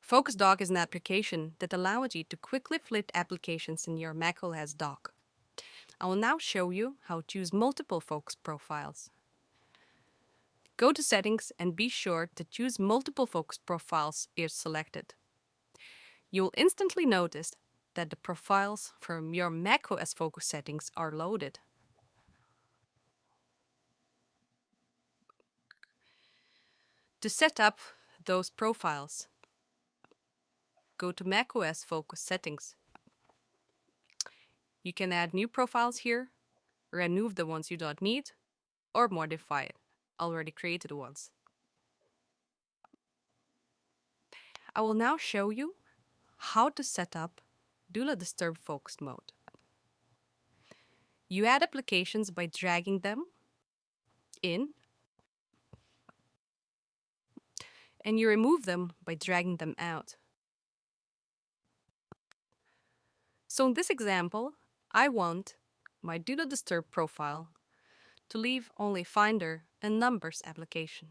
FocusDock is an application that allows you to quickly flip applications in your macOS dock. I will now show you how to use multiple focus profiles. Go to Settings and be sure to choose Multiple Focus Profiles is selected. You will instantly notice that the profiles from your macOS focus settings are loaded. To set up those profiles, go to macOS Focus Settings. You can add new profiles here, remove the ones you don't need, or modify already created ones. I will now show you how to set up Do Not Disturb Focus Mode. You add applications by dragging them in, and you remove them by dragging them out. So in this example, I want my Do Not Disturb profile to leave only Finder and Numbers application.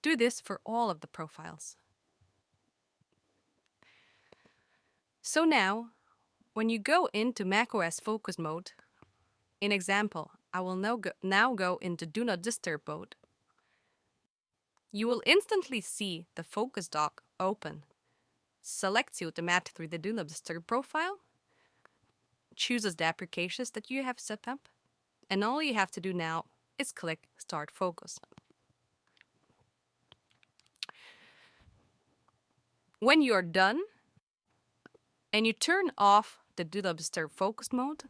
Do this for all of the profiles. So now, when you go into macOS Focus Mode, in example, I will now go into Do Not Disturb mode. You will instantly see the FocusDock open. Selects you automatically the Do Not Disturb profile, chooses the applications that you have set up, and all you have to do now is click Start Focus. When you are done and you turn off the Do Not Disturb focus mode,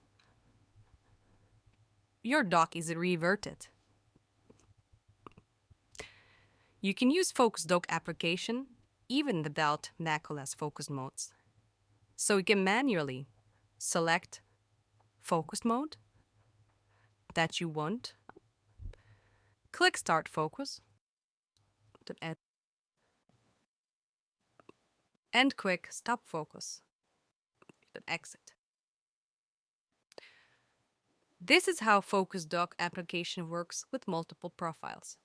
your dock is reverted. You can use FocusDock application even without macOS focus modes. So you can manually select focus mode that you want, click Start Focus, and click Stop Focus, then exit. This is how FocusDock application works with multiple profiles.